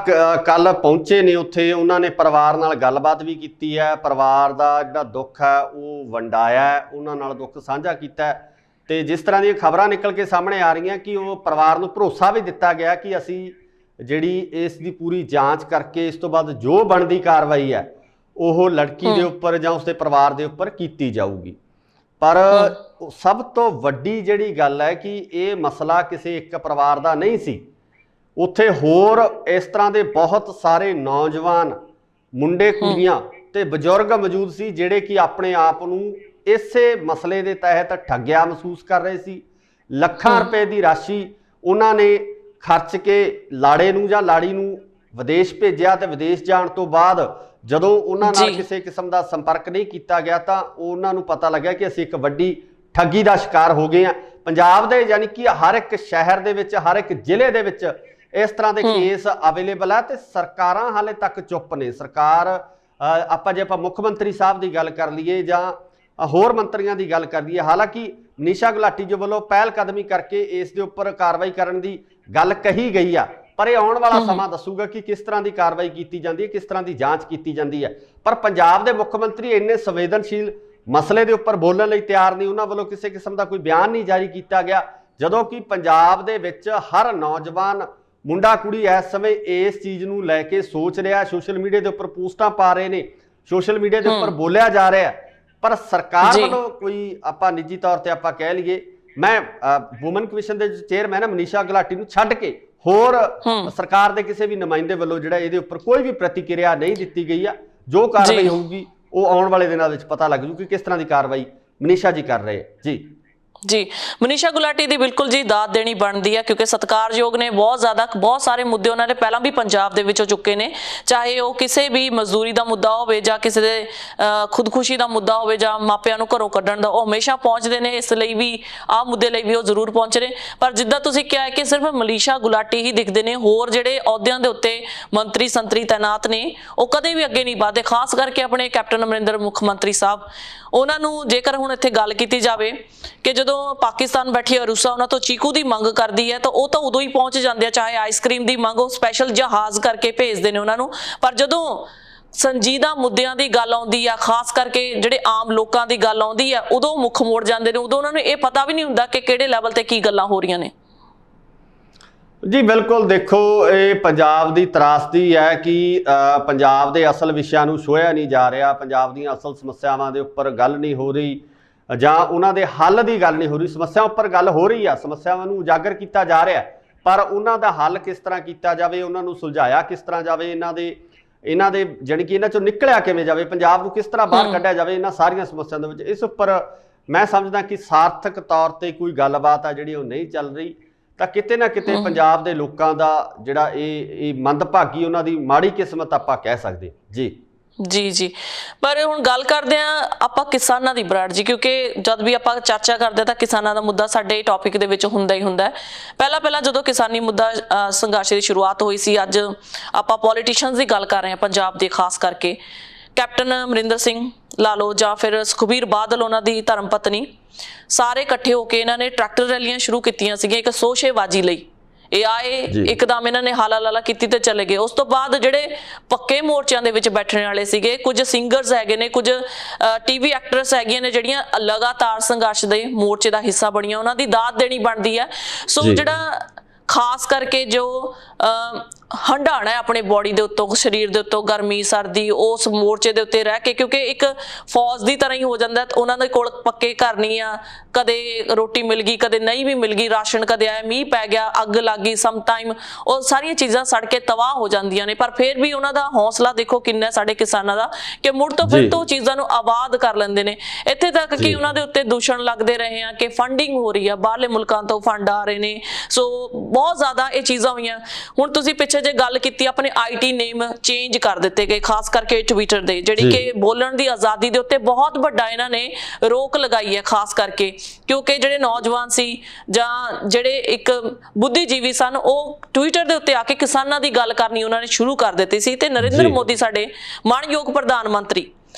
ਕੱਲ ਪਹੁੰਚੇ ਨੇ ਉੱਥੇ, ਉਹਨਾਂ ਨੇ ਪਰਿਵਾਰ ਨਾਲ ਗੱਲਬਾਤ ਵੀ ਕੀਤੀ ਹੈ, ਪਰਿਵਾਰ ਦਾ ਜਿਹੜਾ ਦੁੱਖ ਹੈ ਉਹ ਵੰਡਾਇਆ, ਉਹਨਾਂ ਨਾਲ ਦੁੱਖ ਸਾਂਝਾ ਕੀਤਾ। ਤੇ ਜਿਸ ਤਰ੍ਹਾਂ ਦੀਆਂ ਖਬਰਾਂ ਨਿਕਲ ਕੇ ਸਾਹਮਣੇ ਆ ਰਹੀਆਂ ਕਿ ਉਹ ਪਰਿਵਾਰ ਨੂੰ ਭਰੋਸਾ ਵੀ ਦਿੱਤਾ ਗਿਆ ਕਿ ਅਸੀਂ ਜਿਹੜੀ ਇਸ ਦੀ ਪੂਰੀ ਜਾਂਚ ਕਰਕੇ ਇਸ ਤੋਂ ਬਾਅਦ ਜੋ ਬਣਦੀ ਕਾਰਵਾਈ ਹੈ ਉਹ ਲੜਕੀ ਦੇ ਉੱਪਰ ਜਾਂ ਉਸਦੇ ਪਰਿਵਾਰ ਦੇ ਉੱਪਰ ਕੀਤੀ ਜਾਊਗੀ। ਪਰ ਸਭ ਤੋਂ ਵੱਡੀ ਜਿਹੜੀ ਗੱਲ ਹੈ ਕਿ ਇਹ ਮਸਲਾ ਕਿਸੇ ਇੱਕ ਪਰਿਵਾਰ ਦਾ ਨਹੀਂ ਸੀ, ਉੱਥੇ ਹੋਰ ਇਸ ਤਰ੍ਹਾਂ ਦੇ ਬਹੁਤ ਸਾਰੇ ਨੌਜਵਾਨ ਮੁੰਡੇ ਕੁੜੀਆਂ ਤੇ ਬਜ਼ੁਰਗ ਮੌਜੂਦ ਸੀ ਜਿਹੜੇ ਕਿ ਆਪਣੇ ਆਪ ਨੂੰ ਇਸੇ ਮਸਲੇ ਦੇ ਤਹਿਤ ਠੱਗਿਆ ਮਹਿਸੂਸ ਕਰ ਰਹੇ ਸੀ। ਲੱਖਾਂ ਰੁਪਏ ਦੀ ਰਾਸ਼ੀ ਉਹਨਾਂ ਨੇ ਖਰਚ ਕੇ ਲਾੜੇ ਨੂੰ ਜਾਂ ਲਾੜੀ ਨੂੰ ਵਿਦੇਸ਼ ਭੇਜਿਆ, ਤੇ ਵਿਦੇਸ਼ ਜਾਣ ਤੋਂ ਬਾਅਦ ਜਦੋਂ ਉਹਨਾਂ ਨਾਲ ਕਿਸੇ ਕਿਸਮ ਦਾ ਸੰਪਰਕ ਨਹੀਂ ਕੀਤਾ ਗਿਆ ਤਾਂ ਉਹਨਾਂ ਨੂੰ ਪਤਾ ਲੱਗਿਆ ਕਿ ਅਸੀਂ ਇੱਕ ਵੱਡੀ ਠੱਗੀ ਦਾ ਸ਼ਿਕਾਰ ਹੋ ਗਏ ਹਾਂ। ਪੰਜਾਬ ਦੇ ਯਾਨੀ ਕਿ ਹਰ ਇੱਕ ਸ਼ਹਿਰ ਦੇ ਵਿੱਚ, ਹਰ ਇੱਕ ਜ਼ਿਲ੍ਹੇ ਦੇ ਵਿੱਚ ਇਸ ਤਰ੍ਹਾਂ ਦੇ ਕੇਸ ਅਵੇਲੇਬਲ ਹੈ, ਤੇ ਸਰਕਾਰਾਂ ਹਾਲੇ ਤੱਕ ਚੁੱਪ ਨੇ। ਸਰਕਾਰ ਜੇ ਆਪਾਂ ਮੁੱਖ ਮੰਤਰੀ ਸਾਹਿਬ ਦੀ ਗੱਲ ਕਰ ਲਈਏ ਜਾਂ ਹੋਰ ਮੰਤਰੀਆਂ ਦੀ ਗੱਲ ਕਰ ਲਈਏ, ਹਾਲਾਂਕਿ ਮਨੀਸ਼ਾ ਗੁਲਾਟੀ ਜੀ ਵੱਲੋਂ ਪਹਿਲ ਕਦਮੀ ਕਰਕੇ ਇਸ ਦੇ ਉੱਪਰ ਕਾਰਵਾਈ ਕਰਨ ਦੀ ਗੱਲ ਕਹੀ ਗਈ ਆ, ਪਰ ਇਹ ਆਉਣ ਵਾਲਾ ਸਮਾਂ ਦੱਸੂਗਾ ਕਿ ਕਿਸ ਤਰ੍ਹਾਂ ਦੀ ਕਾਰਵਾਈ ਕੀਤੀ ਜਾਂਦੀ ਹੈ, ਕਿਸ ਤਰ੍ਹਾਂ ਦੀ ਜਾਂਚ ਕੀਤੀ ਜਾਂਦੀ ਹੈ। ਪਰ ਪੰਜਾਬ ਦੇ ਮੁੱਖ ਮੰਤਰੀ ਇੰਨੇ ਸੰਵੇਦਨਸ਼ੀਲ ਮਸਲੇ ਦੇ ਉੱਪਰ ਬੋਲਣ ਲਈ ਤਿਆਰ ਨਹੀਂ, ਉਹਨਾਂ ਵੱਲੋਂ ਕਿਸੇ ਕਿਸਮ ਦਾ ਕੋਈ ਬਿਆਨ ਨਹੀਂ ਜਾਰੀ ਕੀਤਾ ਗਿਆ, ਜਦੋਂ ਕਿ ਪੰਜਾਬ ਦੇ ਵਿੱਚ ਹਰ ਨੌਜਵਾਨ ਮੁੰਡਾ ਕੁੜੀ ਇਸ ਸਮੇਂ ਇਸ ਚੀਜ਼ ਨੂੰ ਲੈ ਕੇ ਸੋਚ ਰਿਹਾ, ਸੋਸ਼ਲ ਮੀਡੀਆ ਦੇ ਉੱਪਰ ਪੋਸਟਾਂ ਪਾ ਰਹੇ ਨੇ, ਸੋਸ਼ਲ ਮੀਡੀਆ ਦੇ ਉੱਪਰ ਬੋਲਿਆ ਜਾ ਰਿਹਾ। ਪਰ ਸਰਕਾਰ ਵੱਲੋਂ ਕੋਈ ਆਪਾਂ ਨਿੱਜੀ ਤੌਰ ਤੇ ਆਪਾਂ ਕਹਿ ਲਈਏ, ਮੈਂ ਵੂਮਨ ਕਮਿਸ਼ਨ ਦੇ ਚੇਅਰਮੈਨ ਮਨੀਸ਼ਾ ਗੁਲਾਟੀ ਨੂੰ ਛੱਡ ਕੇ ਹੋਰ ਸਰਕਾਰ ਦੇ ਕਿਸੇ ਵੀ ਨੁਮਾਇੰਦੇ ਵੱਲੋਂ ਜਿਹੜਾ ਇਹਦੇ ਉੱਪਰ ਕੋਈ ਵੀ ਪ੍ਰਤੀਕਿਰਿਆ ਨਹੀਂ ਦਿੱਤੀ ਗਈ ਆ। ਜੋ ਕਾਰਵਾਈ ਹੋਊਗੀ ਉਹ ਆਉਣ ਵਾਲੇ ਦਿਨਾਂ ਵਿੱਚ ਪਤਾ ਲੱਗ ਜੂ ਕਿ ਕਿਸ ਤਰ੍ਹਾਂ ਦੀ ਕਾਰਵਾਈ ਮਨੀਸ਼ਾ ਜੀ ਕਰ ਰਹੇ ਜੀ। जी, मनीषा गुलाटी ਦੀ ਬਿਲਕੁਲ ਜੀ ਦਾਤ ਦੇਣੀ ਬਣਦੀ ਹੈ ਕਿਉਂਕਿ ਸਤਿਕਾਰਯੋਗ ਨੇ ਬਹੁਤ ਜ਼ਿਆਦਾ ਬਹੁਤ ਸਾਰੇ ਮੁੱਦੇ ਉਹਨਾਂ ਨੇ ਪਹਿਲਾਂ ਵੀ ਪੰਜਾਬ ਦੇ ਵਿੱਚੋਂ ਚੁੱਕੇ ਨੇ, ਚਾਹੇ ਉਹ ਕਿਸੇ ਵੀ ਮਜ਼ਦੂਰੀ ਦਾ ਮੁੱਦਾ ਹੋਵੇ ਜਾਂ ਕਿਸੇ ਦੇ ਖੁਦਕੁਸ਼ੀ ਦਾ ਮੁੱਦਾ ਹੋਵੇ ਜਾਂ ਮਾਪਿਆਂ ਨੂੰ ਘਰੋਂ ਕੱਢਣ ਦਾ, ਉਹ ਹਮੇਸ਼ਾ ਪਹੁੰਚਦੇ ਨੇ। ਇਸ ਲਈ ਵੀ ਆਹ ਮੁੱਦੇ ਲਈ ਵੀ ਉਹ ਜ਼ਰੂਰ ਪਹੁੰਚ ਰਹੇ। ਪਰ ਜਿੱਦਾਂ ਤੁਸੀਂ ਕਿਹਾ ਕਿ ਸਿਰਫ ਮਨੀਸ਼ਾ ਗੁਲਾਟੀ ਹੀ ਦਿਖਦੇ ਨੇ, ਹੋਰ ਜਿਹੜੇ ਅਹੁਦਿਆਂ ਦੇ ਉੱਤੇ ਮੰਤਰੀ ਸੰਤਰੀ ਤੈਨਾਤ ਨੇ ਉਹ ਕਦੇ ਵੀ ਅੱਗੇ ਨਹੀਂ ਵਧਦੇ, ਖਾਸ ਕਰਕੇ ਆਪਣੇ ਕੈਪਟਨ ਅਮਰਿੰਦਰ ਮੁੱਖ ਮੰਤਰੀ ਸਾਹਿਬ। ਉਹਨਾਂ ਨੂੰ ਜੇਕਰ ਹੁਣ ਇੱਥੇ ਗੱਲ ਕੀਤੀ ਜਾਵੇ ਕਿ ਜਦੋਂ ਪਾਕਿਸਤਾਨ ਬੈਠੀ ਅਰੂਸਾ ਉਹਨਾਂ ਤੋਂ ਚੀਕੂ ਦੀ ਮੰਗ ਕਰਦੀ ਹੈ ਤਾਂ ਉਹ ਤਾਂ ਉਦੋਂ ਹੀ ਪਹੁੰਚ ਜਾਂਦੇ ਆ, ਚਾਹੇ ਆਈਸਕ੍ਰੀਮ ਦੀ ਮੰਗ, ਉਹ ਸਪੈਸ਼ਲ ਜਹਾਜ਼ ਕਰਕੇ ਭੇਜਦੇ ਨੇ ਉਹਨਾਂ ਨੂੰ। ਪਰ ਜਦੋਂ ਸੰਜੀਦਾ ਮੁੱਦਿਆਂ ਦੀ ਗੱਲ ਆਉਂਦੀ ਆ, ਖਾਸ ਕਰਕੇ ਜਿਹੜੇ ਆਮ ਲੋਕਾਂ ਦੀ ਗੱਲ ਆਉਂਦੀ ਆ, ਉਦੋਂ ਮੁੱਖ ਮੋੜ ਜਾਂਦੇ ਨੇ। ਉਦੋਂ ਉਹਨਾਂ ਨੂੰ ਇਹ ਪਤਾ ਵੀ ਨਹੀਂ ਹੁੰਦਾ ਕਿ ਕਿਹੜੇ ਲੈਵਲ ਤੇ ਕੀ ਗੱਲਾਂ ਹੋ ਰਹੀਆਂ ਨੇ। ਜੀ ਬਿਲਕੁਲ, ਦੇਖੋ ਇਹ ਪੰਜਾਬ ਦੀ ਤਰਾਸਦੀ ਹੈ ਕਿ ਪੰਜਾਬ ਦੇ ਅਸਲ ਵਿਸ਼ਿਆਂ ਨੂੰ ਛੋਹਿਆ ਨਹੀਂ ਜਾ ਰਿਹਾ, ਪੰਜਾਬ ਦੀਆਂ ਅਸਲ ਸਮੱਸਿਆਵਾਂ ਦੇ ਉੱਪਰ ਗੱਲ ਨਹੀਂ ਹੋ ਰਹੀ ਜਾਂ ਉਹਨਾਂ ਦੇ ਹੱਲ ਦੀ ਗੱਲ ਨਹੀਂ ਹੋ ਰਹੀ। ਸਮੱਸਿਆ ਉੱਪਰ ਗੱਲ ਹੋ ਰਹੀ ਆ, ਸਮੱਸਿਆਵਾਂ ਨੂੰ ਉਜਾਗਰ ਕੀਤਾ ਜਾ ਰਿਹਾ, ਪਰ ਉਹਨਾਂ ਦਾ ਹੱਲ ਕਿਸ ਤਰ੍ਹਾਂ ਕੀਤਾ ਜਾਵੇ, ਉਹਨਾਂ ਨੂੰ ਸੁਲਝਾਇਆ ਕਿਸ ਤਰ੍ਹਾਂ ਜਾਵੇ, ਇਹਨਾਂ ਦੇ ਜਾਣੀ ਕਿ ਇਹਨਾਂ ਚੋਂ ਨਿਕਲਿਆ ਕਿਵੇਂ ਜਾਵੇ, ਪੰਜਾਬ ਨੂੰ ਕਿਸ ਤਰ੍ਹਾਂ ਬਾਹਰ ਕੱਢਿਆ ਜਾਵੇ ਇਹਨਾਂ ਸਾਰੀਆਂ ਸਮੱਸਿਆਵਾਂ ਦੇ ਵਿੱਚ, ਇਸ ਉੱਪਰ ਮੈਂ ਸਮਝਦਾ ਕਿ ਸਾਰਥਕ ਤੌਰ ਤੇ ਕੋਈ ਗੱਲਬਾਤ ਆ ਜਿਹੜੀ ਉਹ ਨਹੀਂ ਚੱਲ ਰਹੀ। ਤਾਂ ਕਿਤੇ ਨਾ ਕਿਤੇ ਪੰਜਾਬ ਦੇ ਲੋਕਾਂ ਦਾ ਜਿਹੜਾ ਇਹ ਮੰਦਭਾਗੀ, ਉਹਨਾਂ ਦੀ ਮਾੜੀ ਕਿਸਮਤ ਆਪਾਂ ਕਹਿ ਸਕਦੇ ਜੀ। ਜੀ ਜੀ, ਪਰ ਹੁਣ ਗੱਲ ਕਰਦੇ ਆ ਆਪਾਂ ਕਿਸਾਨਾਂ ਦੀ ਬਰਾੜ ਜੀ, ਕਿਉਂਕਿ ਜਦ ਵੀ ਆਪਾਂ ਚਰਚਾ ਕਰਦੇ ਤਾਂ ਕਿਸਾਨਾਂ ਦਾ ਮੁੱਦਾ ਸਾਡੇ ਟੌਪਿਕ ਦੇ ਵਿੱਚ ਹੁੰਦਾ ਹੀ ਹੁੰਦਾ ਹੈ। ਪਹਿਲਾਂ ਜਦੋਂ ਕਿਸਾਨੀ ਮੁੱਦਾ ਸੰਘਰਸ਼ ਦੀ ਸ਼ੁਰੂਆਤ ਹੋਈ ਸੀ, ਅੱਜ ਆਪਾਂ ਪੋਲੀਟੀਸ਼ੀਅਨਸ ਦੀ ਗੱਲ ਕਰ ਰਹੇ ਹਾਂ ਪੰਜਾਬ ਦੇ, ਖਾਸ ਕਰਕੇ ਕੈਪਟਨ ਅਮਰਿੰਦਰ ਸਿੰਘ ਲਾ ਲਓ ਜਾਂ ਫਿਰ ਸੁਖਬੀਰ ਬਾਦਲ ਉਹਨਾਂ ਦੀ ਧਰਮ ਪਤਨੀ, ਸਾਰੇ ਇਕੱਠੇ ਹੋ ਕੇ ਇਹਨਾਂ ਨੇ ਟਰੈਕਟਰ ਰੈਲੀਆਂ ਸ਼ੁਰੂ ਕੀਤੀਆਂ ਸੀਗੀਆਂ ਇੱਕ ਸੋਸ਼ੇਬਾਜ਼ੀ ਲਈ। ਇਹ ਆਏ ਇੱਕਦਮ ਇਹਨਾਂ ਨੇ ਹਾਲਾ ਲਾਲਾ ਕੀਤੀ ਤੇ ਚਲੇ ਗਏ। ਉਸ ਤੋਂ ਬਾਅਦ ਜਿਹੜੇ ਪੱਕੇ ਮੋਰਚਿਆਂ ਦੇ ਵਿੱਚ ਬੈਠਣ ਵਾਲੇ ਸੀਗੇ, ਕੁਝ ਸਿੰਗਰਸ ਹੈਗੇ ਨੇ, ਕੁਝ ਟੀਵੀ ਐਕਟਰਸ ਹੈਗੀਆਂ ਨੇ ਜਿਹੜੀਆਂ ਲਗਾਤਾਰ ਸੰਘਰਸ਼ ਦੇ ਮੋਰਚੇ ਦਾ ਹਿੱਸਾ ਬਣੀਆਂ, ਉਹਨਾਂ ਦੀ ਦਾਤ ਦੇਣੀ ਬਣਦੀ ਹੈ। ਸੋ ਜਿਹੜਾ ਖਾਸ ਕਰਕੇ ਜੋ ਹੰਡਾਣਾ ਹੈ ਆਪਣੇ ਬੋਡੀ ਦੇ ਉੱਤੋਂ, ਸਰੀਰ ਦੇ ਉੱਤੋਂ, ਗਰਮੀ ਸਰਦੀ, ਉਸ ਮੋਰਚੇ ਦੇ ਉੱਤੇ ਰਹਿ ਕੇ, ਕਿਉਂਕਿ ਇੱਕ ਫੌਜ ਦੀ ਤਰ੍ਹਾਂ ਹੀ ਹੋ ਜਾਂਦਾ। ਉਹਨਾਂ ਦੇ ਕੋਲ ਪੱਕੇ ਘਰ ਨਹੀਂ ਆ, ਕਦੇ ਰੋਟੀ ਮਿਲ ਗਈ, ਕਦੇ ਨਹੀਂ ਵੀ ਮਿਲ ਗਈ, ਰਾਸ਼ਨ ਕਦੇ ਆਇਆ, ਮੀਂਹ ਪੈ ਗਿਆ, ਅੱਗ ਲੱਗ ਗਈ, ਸਮ ਟਾਈਮ ਉਹ ਸਾਰੀਆਂ ਚੀਜ਼ਾਂ ਸੜ ਕੇ ਤਬਾਹ ਹੋ ਜਾਂਦੀਆਂ ਨੇ। ਪਰ ਫਿਰ ਵੀ ਉਹਨਾਂ ਦਾ ਹੌਸਲਾ ਦੇਖੋ ਕਿੰਨਾ ਸਾਡੇ ਕਿਸਾਨਾਂ ਦਾ, ਕਿ ਮੁੜ ਤੋਂ ਫਿਰ ਤੋਂ ਚੀਜ਼ਾਂ ਨੂੰ ਆਬਾਦ ਕਰ ਲੈਂਦੇ ਨੇ। ਇੱਥੇ ਤੱਕ ਕਿ ਉਹਨਾਂ ਦੇ ਉੱਤੇ ਦੂਸ਼ਣ ਲੱਗਦੇ ਰਹੇ ਆ ਕਿ ਫੰਡਿੰਗ ਹੋ ਰਹੀ ਆ, ਬਾਹਰਲੇ ਮੁਲਕਾਂ ਤੋਂ ਫੰਡ ਆ ਰਹੇ ਨੇ। ਸੋ ਬਹੁਤ ਜ਼ਿਆਦਾ ਇਹ ਚੀਜ਼ਾਂ ਹੋਈਆਂ। ਹੁਣ ਤੁਸੀਂ ਪਿੱਛੇ ਜੇ ਗੱਲ ਕੀਤੀ, ਆਪਣੇ IT ਨੇਮ ਚੇਂਜ ਕਰ ਦਿੱਤੇ ਗਏ, ਖਾਸ ਕਰਕੇ ਟਵਿੱਟਰ ਦੇ, ਜਿਹੜੀ ਕਿ ਬੋਲਣ ਦੀ ਆਜ਼ਾਦੀ ਦੇ ਉੱਤੇ ਬਹੁਤ ਵੱਡਾ ਇਹਨਾਂ ਨੇ ਰੋਕ ਲਗਾਈ ਹੈ, ਖਾਸ ਕਰਕੇ ਕਿਉਂਕਿ ਜਿਹੜੇ ਨੌਜਵਾਨ ਸੀ ਜਾਂ ਜਿਹੜੇ ਇੱਕ ਬੁੱਧੀਜੀਵੀ ਸਨ, ਉਹ ਟਵਿੱਟਰ ਦੇ ਉੱਤੇ ਆ ਕੇ ਕਿਸਾਨਾਂ ਦੀ ਗੱਲ ਕਰਨੀ ਉਹਨਾਂ ਨੇ ਸ਼ੁਰੂ ਕਰ ਦਿੱਤੀ ਸੀ। ਤੇ ਨਰਿੰਦਰ ਮੋਦੀ, ਸਾਡੇ ਮਾਣਯੋਗ ਪ੍ਰਧਾਨ ਮੰਤਰੀ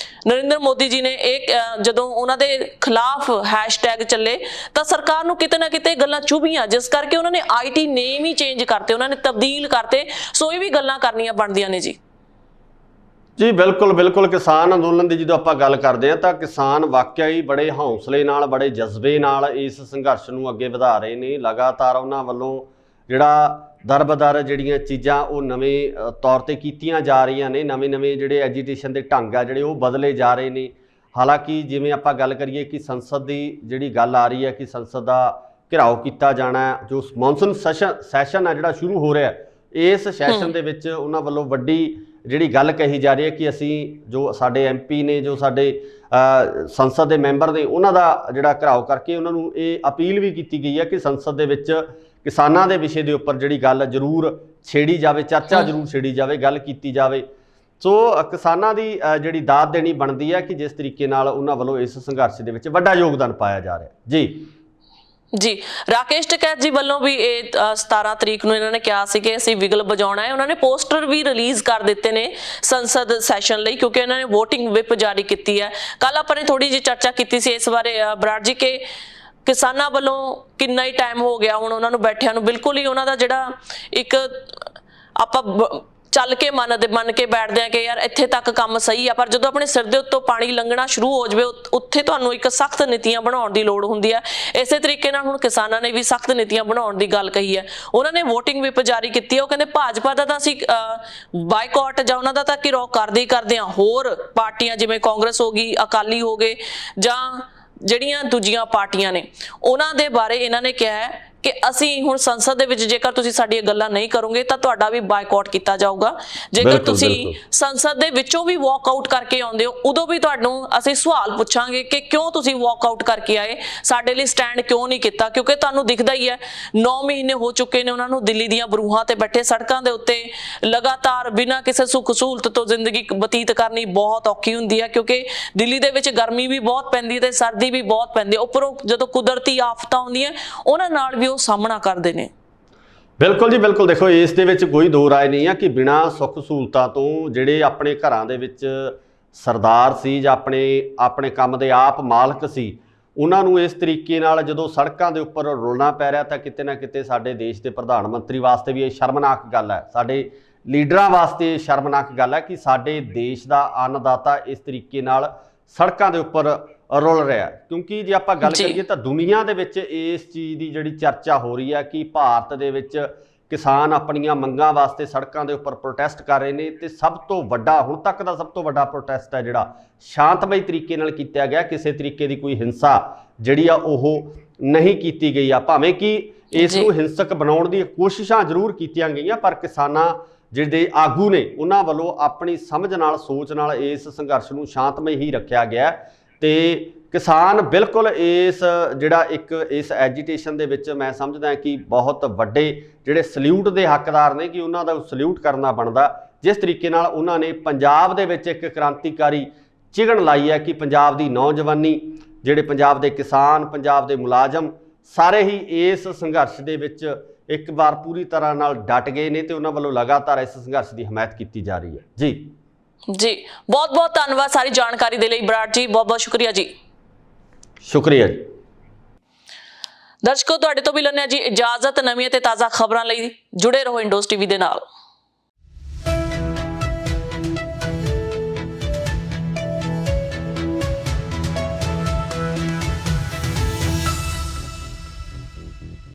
ਨਰਿੰਦਰ ਮੋਦੀ ਜੀ ਨੇ ਇਹ ਜਦੋਂ ਉਹਨਾਂ ਦੇ ਖਿਲਾਫ ਹੈਸ਼ਟੈਗ ਚੱਲੇ ਤਾਂ ਸਰਕਾਰ ਨੂੰ ਕਿਤੇ ਨਾ ਕਿਤੇ ਗੱਲਾਂ ਚੁਭੀਆਂ, ਜਿਸ ਕਰਕੇ ਉਹਨਾਂ ਨੇ IT ਨੇਮ ਹੀ ਚੇਂਜ ਕਰਤੇ, ਉਹਨਾਂ ਨੇ ਤਬਦੀਲ ਕਰਤੇ। ਸੋ ਇਹ ਵੀ ਗੱਲਾਂ ਕਰਨੀਆਂ ਬਣਦੀਆਂ ਨੇ ਜੀ। ਜੀ ਬਿਲਕੁਲ, ਕਿਸਾਨ ਅੰਦੋਲਨ ਦੀ ਜਦੋਂ ਆਪਾਂ ਗੱਲ ਕਰਦੇ ਹਾਂ ਤਾਂ ਕਿਸਾਨ ਵਾਕਿਆ ਹੀ ਬੜੇ ਹੌਸਲੇ ਨਾਲ, ਬੜੇ ਜਜ਼ਬੇ ਨਾਲ ਇਸ ਸੰਘਰਸ਼ ਨੂੰ ਅੱਗੇ ਵਧਾ ਰਹੇ ਨੇ। ਲਗਾਤਾਰ ਉਹਨਾਂ ਵੱਲੋਂ ਜਿਹੜਾ ਦਰ-ਬਦਰ ਜਿਹੜੀਆਂ ਚੀਜ਼ਾਂ ਉਹ ਨਵੇਂ ਤੌਰ ਤੇ ਕੀਤੀਆਂ ਜਾ ਰਹੀਆਂ ਨੇ, ਨਵੇਂ ਜਿਹੜੇ ਐਜੀਟੇਸ਼ਨ ਦੇ ਢੰਗ ਆ ਜਿਹੜੇ ਉਹ ਬਦਲੇ ਜਾ ਰਹੇ ਨੇ। ਹਾਲਾਂਕਿ ਜਿਵੇਂ ਆਪਾਂ ਗੱਲ ਕਰੀਏ ਕਿ ਸੰਸਦ ਦੀ ਜਿਹੜੀ ਗੱਲ ਆ ਰਹੀ ਹੈ ਕਿ ਸੰਸਦ ਦਾ ਘਿਰਾਓ ਕੀਤਾ ਜਾਣਾ, ਜੋ ਮੌਨਸੂਨ ਸੈਸ਼ਨ ਆ ਜਿਹੜਾ ਸ਼ੁਰੂ ਹੋ ਰਿਹਾ, ਇਸ ਸੈਸ਼ਨ ਦੇ ਵਿੱਚ ਉਹਨਾਂ ਵੱਲੋਂ ਵੱਡੀ ਜਿਹੜੀ ਗੱਲ ਕਹੀ ਜਾ ਰਹੀ ਹੈ ਕਿ ਅਸੀਂ ਜੋ ਸਾਡੇ MP ਨੇ, ਜੋ ਸਾਡੇ ਸੰਸਦ ਦੇ ਮੈਂਬਰ ਨੇ, ਉਹਨਾਂ ਦਾ ਜਿਹੜਾ ਘਿਰਾਓ ਕਰਕੇ ਉਹਨਾਂ ਨੂੰ ਇਹ ਅਪੀਲ ਵੀ ਕੀਤੀ ਗਈ ਹੈ ਕਿ ਸੰਸਦ ਦੇ ਵਿੱਚ ਕਿਸਾਨਾਂ ਦੇ ਵਿਸ਼ੇ ਦੇ ਉੱਪਰ ਜਿਹੜੀ ਗੱਲ ਜ਼ਰੂਰ ਛੇੜੀ ਜਾਵੇ, ਚਰਚਾ ਜ਼ਰੂਰ ਛੇੜੀ ਜਾਵੇ, ਗੱਲ ਕੀਤੀ ਜਾਵੇ। ਸੋ ਕਿਸਾਨਾਂ ਦੀ ਜਿਹੜੀ ਦਾਤ ਦੇਣੀ ਬਣਦੀ ਹੈ ਕਿ ਜਿਸ ਤਰੀਕੇ ਨਾਲ ਉਹਨਾਂ ਵੱਲੋਂ ਇਸ ਸੰਘਰਸ਼ ਦੇ ਵਿੱਚ ਵੱਡਾ ਯੋਗਦਾਨ ਪਾਇਆ ਜਾ ਰਿਹਾ ਜੀ। ਰਾਕੇਸ਼ ਟਕੈਤ ਜੀ ਵੱਲੋਂ ਵੀ ਇਹ 17 ਤਰੀਕ ਨੂੰ ਇਹਨਾਂ ਨੇ ਕਿਹਾ ਸੀ ਕਿ ਅਸੀਂ ਵਿਗਲ ਵਜਾਉਣਾ ਹੈ। ਉਹਨਾਂ ਨੇ ਪੋਸਟਰ ਵੀ ਰਿਲੀਜ਼ ਕਰ ਦਿੱਤੇ ਨੇ ਸੰਸਦ ਸੈਸ਼ਨ ਲਈ, ਕਿਉਂਕਿ ਇਹਨਾਂ ਨੇ ਵੋਟਿੰਗ ਵਿਪ ਜਾਰੀ ਕੀਤੀ ਹੈ। ਕੱਲ ਆਪਾਂ ਨੇ ਥੋੜੀ ਜਿਹੀ ਚਰਚਾ ਕੀਤੀ ਸੀ ਇਸ ਬਾਰੇ ਬਰਾੜ ਜੀ, ਕਿ ਕਿਸਾਨਾਂ ਵੱਲੋਂ ਕਿੰਨਾ ਹੀ ਟਾਈਮ ਹੋ ਗਿਆ ਹੁਣ ਉਹਨਾਂ ਨੂੰ ਬੈਠਿਆਂ ਨੂੰ, ਬਿਲਕੁਲ ਹੀ ਉਹਨਾਂ ਦਾ ਜਿਹੜਾ ਇੱਕ ਆਪਾਂ ਚੱਲ ਕੇ ਮੰਨ ਕੇ ਬੈਠਦੇ ਆ ਕਿ ਯਾਰ ਇੱਥੇ ਤੱਕ ਕੰਮ ਸਹੀ ਆ, ਪਰ ਜਦੋਂ ਆਪਣੇ ਸਿਰ ਦੇ ਉੱਤੋਂ ਪਾਣੀ ਲੰਘਣਾ ਸ਼ੁਰੂ ਹੋ ਜਾਵੇ ਉੱਥੇ ਤੁਹਾਨੂੰ ਇੱਕ ਸਖਤ ਨੀਤੀਆਂ ਬਣਾਉਣ ਦੀ ਲੋੜ ਹੁੰਦੀ ਹੈ। ਇਸੇ ਤਰੀਕੇ ਨਾਲ ਹੁਣ ਕਿਸਾਨਾਂ ਨੇ ਵੀ ਸਖਤ ਨੀਤੀਆਂ ਬਣਾਉਣ ਦੀ ਗੱਲ ਕਹੀ ਹੈ। ਉਹਨਾਂ ਨੇ ਵੋਟਿੰਗ ਵਿਪ ਜਾਰੀ ਕੀਤੀ ਹੈ। ਉਹ ਕਹਿੰਦੇ ਭਾਜਪਾ ਦਾ ਤਾਂ ਅਸੀਂ ਬਾਈਕਾਟ ਜਾਂ ਉਹਨਾਂ ਦਾ ਤਾਂ ਘਿਰਾਓ ਕਰਦੇ ਹਾਂ, ਹੋਰ ਪਾਰਟੀਆਂ ਜਿਵੇਂ ਕਾਂਗਰਸ ਹੋ ਗਈ, ਅਕਾਲੀ ਹੋ ਗਏ ਜਾਂ ਜਿਹੜੀਆਂ ਦੂਜੀਆਂ ਪਾਰਟੀਆਂ ਨੇ, ਉਹਨਾਂ ਦੇ ਬਾਰੇ ਇਹਨਾਂ ਨੇ ਕਿਹਾ ਹੈ ਕਿ ਅਸੀਂ ਹੁਣ ਸੰਸਦ ਦੇ ਵਿੱਚ ਜੇਕਰ ਤੁਸੀਂ ਸਾਡੀਆਂ ਗੱਲਾਂ ਨਹੀਂ ਕਰੋਗੇ ਤਾਂ ਤੁਹਾਡਾ ਵੀ ਬਾਈਕਾਟ ਕੀਤਾ ਜਾਊਗਾ। ਜੇਕਰ ਤੁਸੀਂ ਸੰਸਦ ਦੇ ਵਿੱਚੋਂ ਵੀ ਵਾਕਆਊਟ ਕਰਕੇ ਆਉਂਦੇ ਹੋ ਉਦੋਂ ਵੀ ਤੁਹਾਨੂੰ ਅਸੀਂ ਸਵਾਲ ਪੁੱਛਾਂਗੇ ਕਿ ਕਿਉਂ ਤੁਸੀਂ ਵਾਕਆਊਟ ਕਰਕੇ ਆਏ, ਸਾਡੇ ਲਈ ਸਟੈਂਡ ਕਿਉਂ ਨਹੀਂ ਕੀਤਾ। ਕਿਉਂਕਿ ਤੁਹਾਨੂੰ ਦਿਖਦਾ ਹੀ ਹੈ 9 ਮਹੀਨੇ ਹੋ ਚੁੱਕੇ ਨੇ ਉਹਨਾਂ ਨੂੰ ਦਿੱਲੀ ਦੀਆਂ ਬਰੂਹਾਂ ਤੇ ਬੈਠੇ, ਸੜਕਾਂ ਦੇ ਉੱਤੇ ਲਗਾਤਾਰ ਬਿਨਾਂ ਕਿਸੇ ਸੁੱਖ ਸਹੂਲਤ ਤੋਂ ਜ਼ਿੰਦਗੀ ਬਤੀਤ ਕਰਨੀ ਬਹੁਤ ਔਖੀ ਹੁੰਦੀ ਹੈ, ਕਿਉਂਕਿ ਦਿੱਲੀ ਦੇ ਵਿੱਚ ਗਰਮੀ ਵੀ ਬਹੁਤ ਪੈਂਦੀ ਤੇ ਸਰਦੀ ਵੀ ਬਹੁਤ ਪੈਂਦੀ, ਉੱਪਰੋਂ ਜਦੋਂ ਕੁਦਰਤੀ ਆਫਤਾਂ ਆਉਂਦੀਆਂ ਉਹਨਾਂ ਨਾਲ ਵੀ ਉਹ ਸਾਹਮਣਾ ਕਰਦੇ ਨੇ। ਬਿਲਕੁਲ ਜੀ ਬਿਲਕੁਲ। ਦੇਖੋ ਇਸ ਦੇ ਵਿੱਚ ਕੋਈ ਦੋ ਰਾਏ ਨਹੀਂ ਆ ਕਿ ਬਿਨਾਂ ਸੁੱਖ ਸਹੂਲਤਾਂ ਤੋਂ ਜਿਹੜੇ ਆਪਣੇ ਘਰਾਂ ਦੇ ਵਿੱਚ ਸਰਦਾਰ ਸੀ ਜਾਂ ਆਪਣੇ ਕੰਮ ਦੇ ਆਪ ਮਾਲਕ ਸੀ, ਉਹਨਾਂ ਨੂੰ ਇਸ ਤਰੀਕੇ ਨਾਲ ਜਦੋਂ ਸੜਕਾਂ ਦੇ ਉੱਪਰ ਰੁਲਣਾ ਪੈ ਰਿਹਾ ਤਾਂ ਕਿਤੇ ਨਾ ਕਿਤੇ ਸਾਡੇ ਦੇਸ਼ ਦੇ ਪ੍ਰਧਾਨ ਮੰਤਰੀ ਵਾਸਤੇ ਵੀ ਇਹ ਸ਼ਰਮਨਾਕ ਗੱਲ ਹੈ, ਸਾਡੇ ਲੀਡਰਾਂ ਵਾਸਤੇ ਸ਼ਰਮਨਾਕ ਗੱਲ ਹੈ ਕਿ ਸਾਡੇ ਦੇਸ਼ ਦਾ ਅੰਨਦਾਤਾ ਇਸ ਤਰੀਕੇ ਨਾਲ ਸੜਕਾਂ ਦੇ ਉੱਪਰ ਰੁਲ ਰਿਹਾ। ਕਿਉਂਕਿ ਜੇ ਆਪਾਂ ਗੱਲ ਕਰੀਏ ਤਾਂ ਦੁਨੀਆ ਦੇ ਵਿੱਚ ਇਸ ਚੀਜ਼ ਦੀ ਜਿਹੜੀ ਚਰਚਾ ਹੋ ਰਹੀ ਹੈ ਕਿ ਭਾਰਤ ਦੇ ਵਿੱਚ ਕਿਸਾਨ ਆਪਣੀਆਂ ਮੰਗਾਂ ਵਾਸਤੇ ਸੜਕਾਂ ਦੇ ਉੱਪਰ ਪ੍ਰੋਟੈਸਟ ਕਰ ਰਹੇ ਨੇ, ਤੇ ਸਭ ਤੋਂ ਵੱਡਾ ਹੁਣ ਤੱਕ ਦਾ ਸਭ ਤੋਂ ਵੱਡਾ ਪ੍ਰੋਟੈਸਟ ਹੈ ਜਿਹੜਾ ਸ਼ਾਂਤਮਈ ਤਰੀਕੇ ਨਾਲ ਕੀਤਾ ਗਿਆ, ਕਿਸੇ ਤਰੀਕੇ ਦੀ ਕੋਈ ਹਿੰਸਾ ਜਿਹੜੀ ਆ ਉਹ ਨਹੀਂ ਕੀਤੀ ਗਈ ਆ। ਭਾਵੇਂ ਕਿ ਇਸ ਨੂੰ ਹਿੰਸਕ ਬਣਾਉਣ ਦੀ ਕੋਸ਼ਿਸ਼ਾਂ ਜ਼ਰੂਰ ਕੀਤੀਆਂ ਗਈਆਂ, ਪਰ ਕਿਸਾਨਾਂ ਜਿਹੜੇ ਆਗੂ ਨੇ ਉਹਨਾਂ ਵੱਲੋਂ ਆਪਣੀ ਸਮਝ ਨਾਲ ਸੋਚ ਨਾਲ ਇਸ ਸੰਘਰਸ਼ ਨੂੰ ਸ਼ਾਂਤਮਈ ਹੀ ਰੱਖਿਆ ਗਿਆ ਤੇ ਕਿਸਾਨ ਬਿਲਕੁਲ ਇਸ ਐਜੀਟੇਸ਼ਨ ਦੇ ਵਿੱਚ ਮੈਂ ਸਮਝਦਾ ਕਿ ਬਹੁਤ ਵੱਡੇ ਜਿਹੜੇ ਸਲੂਟ ਦੇ ਹੱਕਦਾਰ ਨੇ, ਕਿ ਉਹਨਾਂ ਦਾ ਸਲੂਟ ਕਰਨਾ ਬਣਦਾ ਜਿਸ ਤਰੀਕੇ ਨਾਲ ਉਹਨਾਂ ਨੇ ਪੰਜਾਬ ਦੇ ਵਿੱਚ ਇੱਕ ਕ੍ਰਾਂਤੀਕਾਰੀ ਚਿਗਣ ਲਾਈ ਹੈ ਕਿ ਪੰਜਾਬ ਦੀ ਨੌਜਵਾਨੀ, ਜਿਹੜੇ ਪੰਜਾਬ ਦੇ ਕਿਸਾਨ, ਪੰਜਾਬ ਦੇ ਮੁਲਾਜ਼ਮ ਸਾਰੇ ਹੀ ਇਸ ਸੰਘਰਸ਼ ਦੇ ਵਿੱਚ ਇੱਕ ਵਾਰ ਪੂਰੀ ਤਰ੍ਹਾਂ ਨਾਲ ਡਟ ਗਏ ਨੇ ਤੇ ਉਹਨਾਂ ਵੱਲੋਂ ਲਗਾਤਾਰ ਇਸ ਸੰਘਰਸ਼ ਦੀ ਹਮਾਇਤ ਕੀਤੀ ਜਾ ਰਹੀ ਹੈ। ਜੀ ਬਹੁਤ ਬਹੁਤ ਧੰਨਵਾਦ ਸਾਰੀ ਜਾਣਕਾਰੀ ਦੇ ਲਈ ਬਰਾੜ ਜੀ, ਬਹੁਤ ਬਹੁਤ ਸ਼ੁਕਰੀਆ ਜੀ। ਸ਼ੁਕਰੀਆ ਜੀ। ਦਰਸ਼ਕੋ ਤੁਹਾਡੇ ਤੋਂ ਵੀ ਲੈਂਦੇ ਹਾਂ ਜੀ ਇਜਾਜ਼ਤ। ਨਵੀਆਂ ਤੇ ਤਾਜ਼ਾ ਖਬਰਾਂ ਲਈ ਜੁੜੇ ਰਹੋ ਇੰਡੋਜ਼ ਟੀਵੀ ਦੇ ਨਾਲ।